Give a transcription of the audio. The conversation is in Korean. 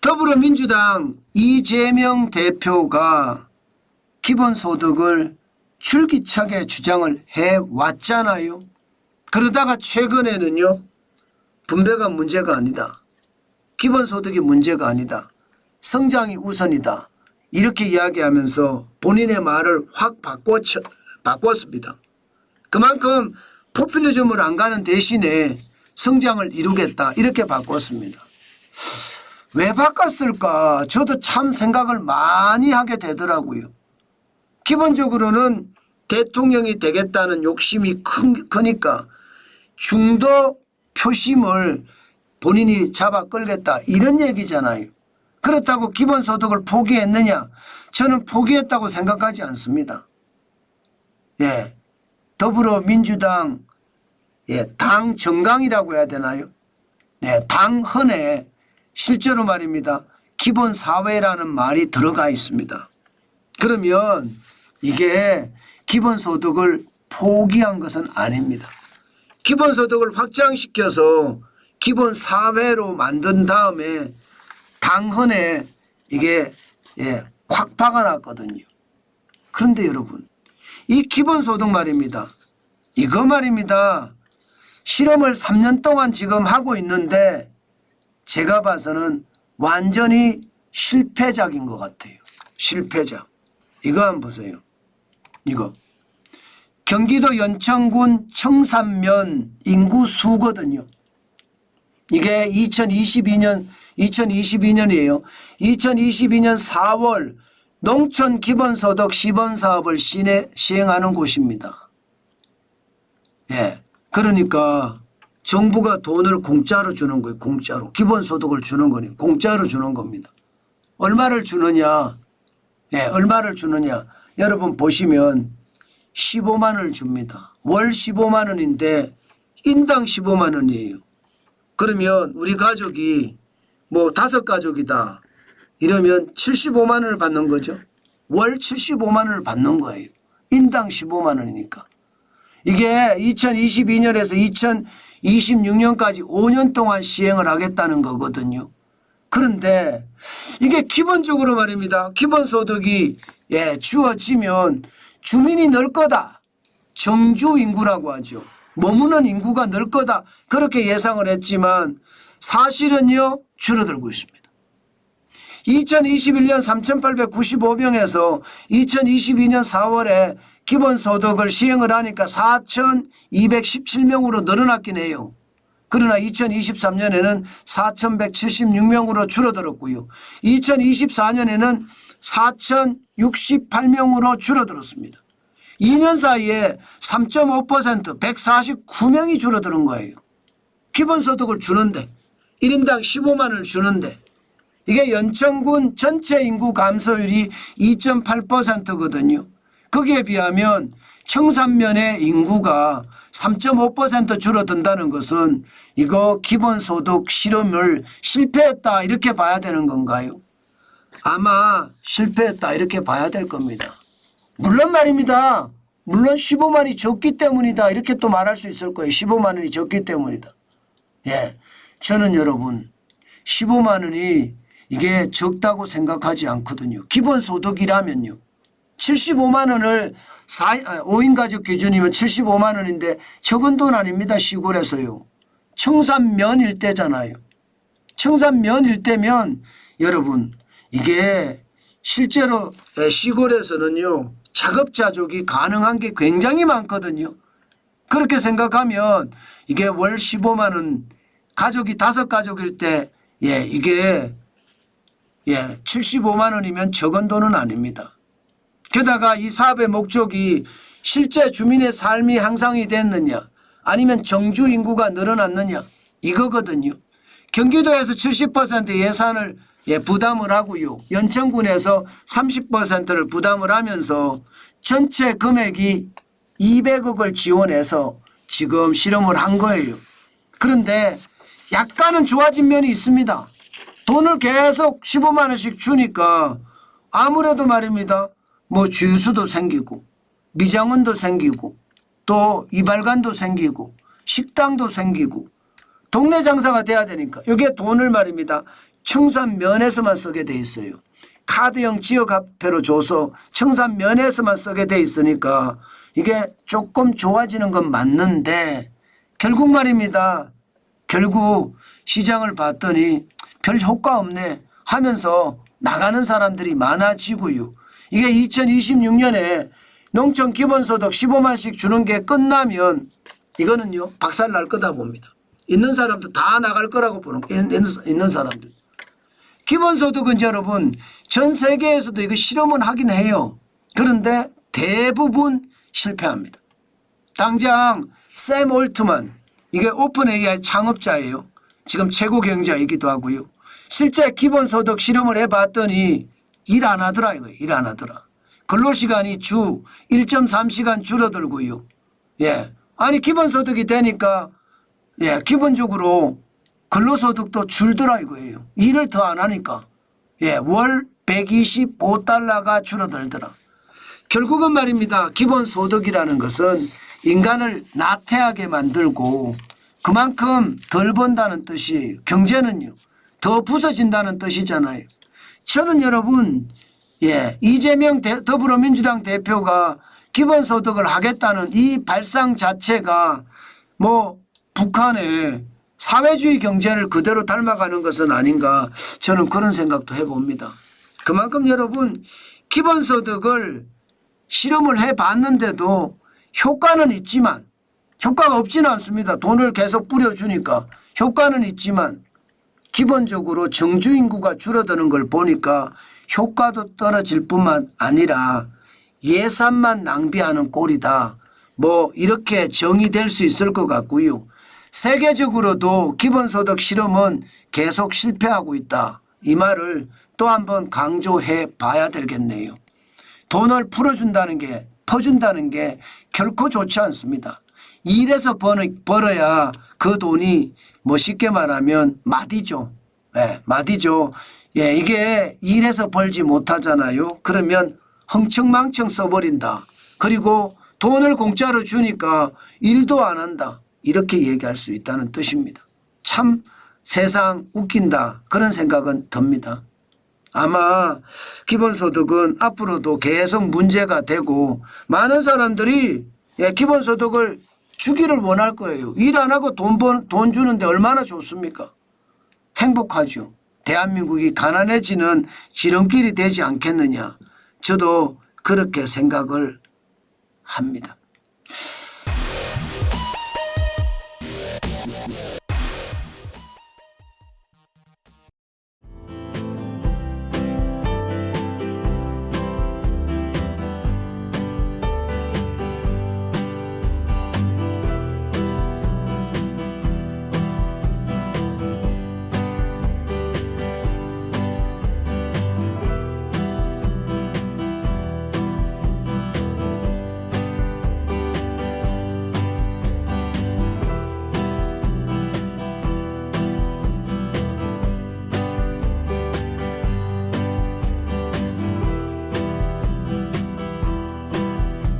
더불어민주당 이재명 대표가 기본소득을 줄기차게 주장을 해왔잖아요. 그러다가 최근에는요. 분배가 문제가 아니다. 기본소득이 문제가 아니다. 성장이 우선이다. 이렇게 이야기하면서 본인의 말을 확 바꿨습니다. 그만큼 포퓰리즘으로 안 가는 대신에 성장을 이루겠다. 이렇게 바꿨습니다. 왜 바꿨을까? 저도 참 생각을 많이 하게 되더라고요. 기본적으로는 대통령이 되겠다는 욕심이 크니까 중도 표심을 본인이 잡아 끌겠다 이런 얘기잖아요. 그렇다고 기본소득을 포기했느냐? 저는 포기했다고 생각하지 않습니다. 예, 더불어민주당 당 정강이라고 해야 되나요? 네, 당헌에 실제로 말입니다. 기본사회라는 말이 들어가 있습니다. 그러면 이게 기본소득을 포기한 것은 아닙니다. 기본소득을 확장시켜서 기본사회로 만든 다음에 당헌에 이게 콱 박아놨거든요. 그런데 여러분 이 기본소득 말입니다. 이거 말입니다. 실험을 3년 동안 지금 하고 있는데 제가 봐서는 완전히 실패작인 것 같아요. 실패작. 이거 한번 보세요. 이거 경기도 연천군 청산면 인구수거든요. 이게 2022년이에요. 2022년 4월 농촌 기본소득 시범사업을 시행하는 곳입니다. 예, 그러니까 정부가 돈을 공짜로 주는 거예요. 공짜로. 기본소득을 주는 거니 공짜로 주는 겁니다. 얼마를 주느냐? 예, 얼마를 주느냐? 여러분 보시면 15만 원을 줍니다. 월 15만 원인데 인당 15만 원이에요. 그러면 우리 가족이 뭐 5가족이다. 이러면 75만 원을 받는 거죠. 월 75만 원을 받는 거예요. 인당 15만 원이니까. 이게 2022년에서 2026년까지 5년 동안 시행을 하겠다는 거거든요. 그런데 이게 기본적으로 말입니다. 기본소득이 주어지면 주민이 늘 거다. 정주 인구라고 하죠. 머무는 인구가 늘 거다. 그렇게 예상을 했지만 사실은요 줄어들고 있습니다. 2021년 3,895명에서 2022년 4월에 기본소득을 시행을 하니까 4,217명으로 늘어났긴 해요. 그러나 2023년에는 4,176명으로 줄어들었고요. 2024년에는 4,068명으로 줄어들었습니다. 2년 사이에 3.5% 149명이 줄어드는 거예요. 기본소득을 주는데 1인당 15만 원을 주는데 이게 연천군 전체 인구 감소율이 2.8%거든요. 거기에 비하면 청산면의 인구가 3.5% 줄어든다는 것은 이거 기본소득 실험을 실패했다 이렇게 봐야 되는 건가요? 아마 실패했다 이렇게 봐야 될 겁니다. 물론 말입니다. 물론 15만이 적기 때문이다 이렇게 또 말할 수 있을 거예요. 15만 원이 적기 때문이다. 예, 저는 여러분 15만 원이 이게 적다고 생각하지 않거든요. 기본소득이라면요. 75만 원을 5인 가족 기준이면 75만 원인데 적은 돈 아닙니다. 시골에서요. 청산면 일대잖아요. 청산면 일대면 여러분 이게 실제로 시골에서는요. 자급자족이 가능한 게 굉장히 많거든요. 그렇게 생각하면 이게 월 15만 원 가족이 5가족일 때 이게 75만 원이면 적은 돈은 아닙니다. 게다가 이 사업의 목적이 실제 주민의 삶이 향상이 됐느냐 아니면 정주 인구가 늘어났느냐 이거거든요. 경기도에서 70% 예산을 부담을 하고요. 연천군에서 30%를 부담을 하면서 전체 금액이 200억을 지원해서 지금 실험을 한 거예요. 그런데 약간은 좋아진 면이 있습니다. 돈을 계속 15만 원씩 주니까 아무래도 말입니다. 뭐 주유소도 생기고 미장원도 생기고 또 이발관도 생기고 식당도 생기고 동네 장사가 돼야 되니까 여기에 돈을 말입니다. 청산면에서만 쓰게 돼 있어요. 카드형 지역화폐로 줘서 청산면에서만 쓰게 돼 있으니까 이게 조금 좋아지는 건 맞는데 결국 말입니다. 결국 시장을 봤더니 별 효과 없네 하면서 나가는 사람들이 많아지고요. 이게 2026년에 농촌 기본소득 15만씩 주는 게 끝나면 이거는요 박살 날 거다 봅니다. 있는 사람도 다 나갈 거라고 보는 있는 사람들. 기본소득은 여러분 전 세계에서도 이거 실험은 하긴 해요. 그런데 대부분 실패합니다. 당장 샘 올트만 이게 오픈 AI 창업자예요. 지금 최고 경제이기도 하고요. 실제 기본소득 실험을 해봤더니 일 안 하더라 이거예요. 일 안 하더라. 근로시간이 주 1.3시간 줄어들고요. 예. 아니 기본소득이 되니까 예, 기본적으로 근로소득도 줄더라 이거예요. 일을 더 안 하니까. 예, 월 125달러가 줄어들더라. 결국은 말입니다. 기본소득이라는 것은 인간을 나태하게 만들고 그만큼 덜 번다는 뜻이에요. 경제는요. 더 부서진다는 뜻이잖아요. 저는 여러분 예, 이재명 더불어민주당 대표가 기본소득을 하겠다는 이 발상 자체가 뭐 북한의 사회주의 경제를 그대로 닮아가는 것은 아닌가 저는 그런 생각도 해봅니다. 그만큼 여러분 기본소득을 실험을 해봤는데도 효과는 있지만 효과가 없지는 않습니다. 돈을 계속 뿌려주니까 효과는 있지만 기본적으로 정주 인구가 줄어드는 걸 보니까 효과도 떨어질 뿐만 아니라 예산만 낭비하는 꼴이다. 뭐 이렇게 정의될 수 있을 것 같고요. 세계적으로도 기본소득 실험은 계속 실패하고 있다. 이 말을 또 한번 강조해 봐야 되겠네요. 돈을 풀어준다는 게 퍼준다는 게 결코 좋지 않습니다. 일해서 벌어야 그 돈이 뭐 쉽게 말하면 마디죠. 예, 마디죠. 예, 이게 일해서 벌지 못하잖아요. 그러면 흥청망청 써버린다. 그리고 돈을 공짜로 주니까 일도 안 한다. 이렇게 얘기할 수 있다는 뜻입니다. 참 세상 웃긴다. 그런 생각은 듭니다. 아마 기본소득은 앞으로도 계속 문제가 되고 많은 사람들이 기본소득을 주기를 원할 거예요. 일 안 하고 돈 주는데 얼마나 좋습니까? 행복하죠. 대한민국이 가난해지는 지름길이 되지 않겠느냐. 저도 그렇게 생각을 합니다.